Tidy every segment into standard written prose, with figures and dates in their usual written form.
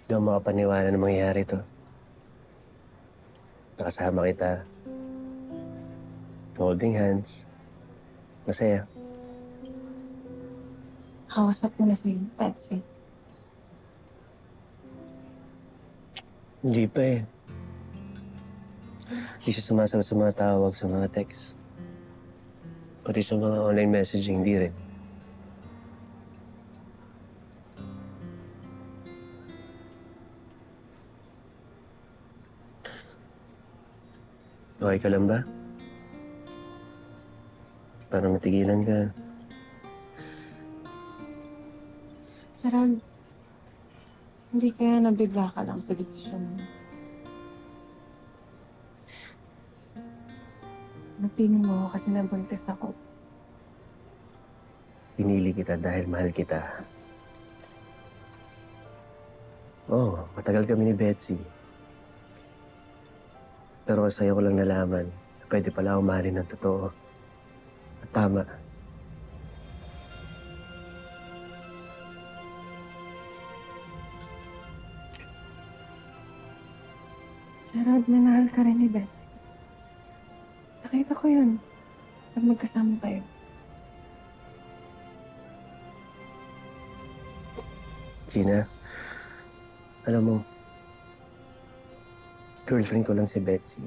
Di ako makapaniwala na mangyayari to. Nakasama kita. Holding hands. Masaya. Kausap mo na si Betsy. Hindi pa eh. Hindi siya sumasagot sa mga tawag, sa mga text. Pati sa mga online messaging, hindi rin. Okay ka lang ba? Parang natigilan ka. Gerald, hindi kaya nabigla ka lang sa desisyon mo. Napili mo ako kasi nabuntis ako. Pinili kita dahil mahal kita. Oo, matagal kami ni Betsy. Pero sa'yo ko lang nalaman na pwede pala ako mahalin ng totoo. At tama. Gerald, minahal ka rin ni Betsy. Nakita ko yun. Pag magkasama kayo. Gina, alam mo, girlfriend ko lang si Betsy.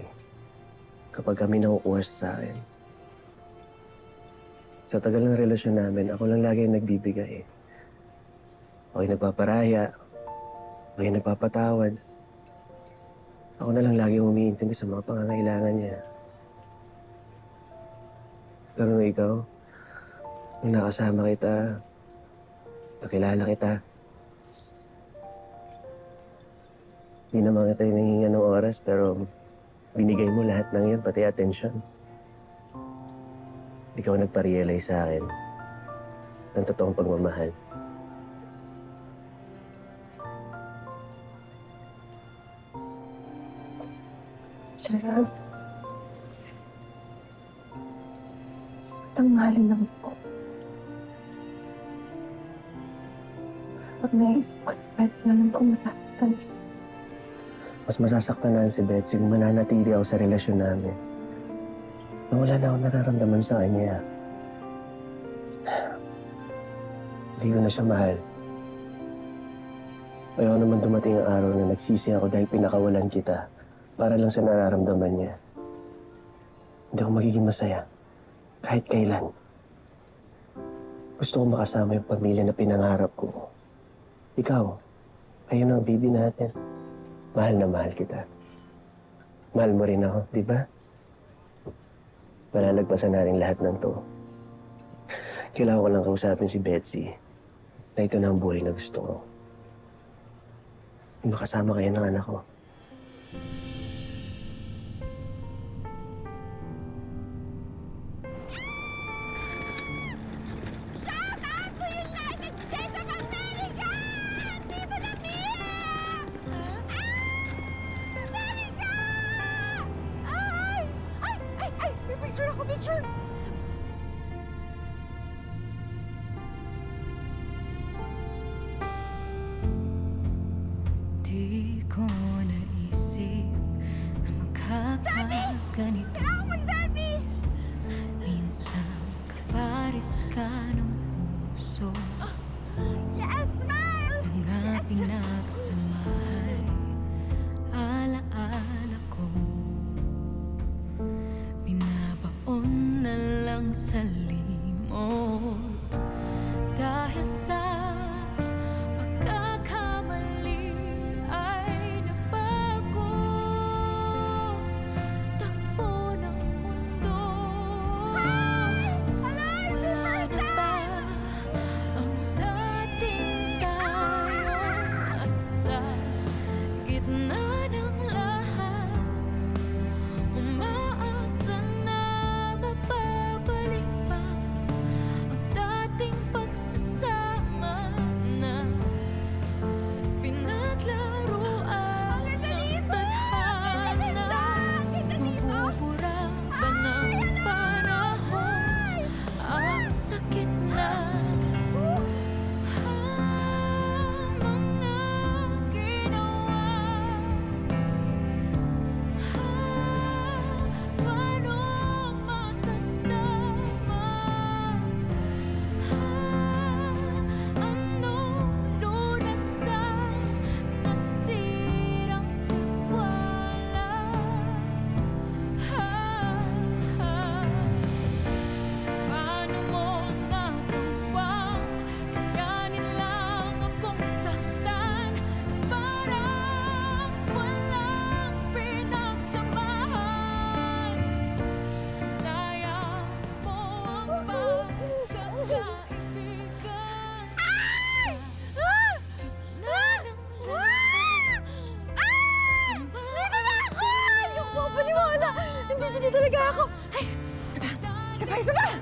Kapag kami nakukuha siya sa akin. Sa tagal ng relasyon namin, ako lang lagi ang nagbibigay. Ako yung nagpaparaya. Ako yung nagpapatawad. Ako na lang lagi ang umiintindi sa mga pangangailangan niya. Pero nung ikaw, nung nakasama kita, nakilala kita, hindi naman kita hinihinga ng oras, pero binigay mo lahat ng yun, pati atensyon. Ikaw nagpa-realize sa akin ng totoong pagmamahal. Gerald, sakitang mahalin lang po. Pag naisip ko si Betsy, alam ko masasaktan siya. Mas masasaktan na si Betsy kung mananatili ako sa relasyon namin. Na wala na akong nararamdaman sa kanya. Hindi ko na siya mahal. Ayaw naman dumating ang araw na nagsisi ako dahil pinakawalan kita para lang sa nararamdaman niya. Hindi ako magiging masaya. Kahit kailan. Gusto ko makasama yung pamilya na pinangarap ko. Ikaw, kayo na ang bibi natin. Mahal na mahal kita. Mahal mo rin ako, di ba? Malalagpasan na rin lahat ng to. Kailangan ko lang kausapin si Betsy na ito na ang buhay na gusto ko. Makasama kayo ng anak ko. Shout out to United States of America! Dito na, Mia! America! Ay! Ay! Ay! Ay! May picture ako, picture! Di ko naisip na magkakaganito. Kailangan mag-selfie! Minsan kapares ka ng puso. Yes, smile! Mga Yes! pinagsamahay, alaala ko. Binabaon na Isa pa!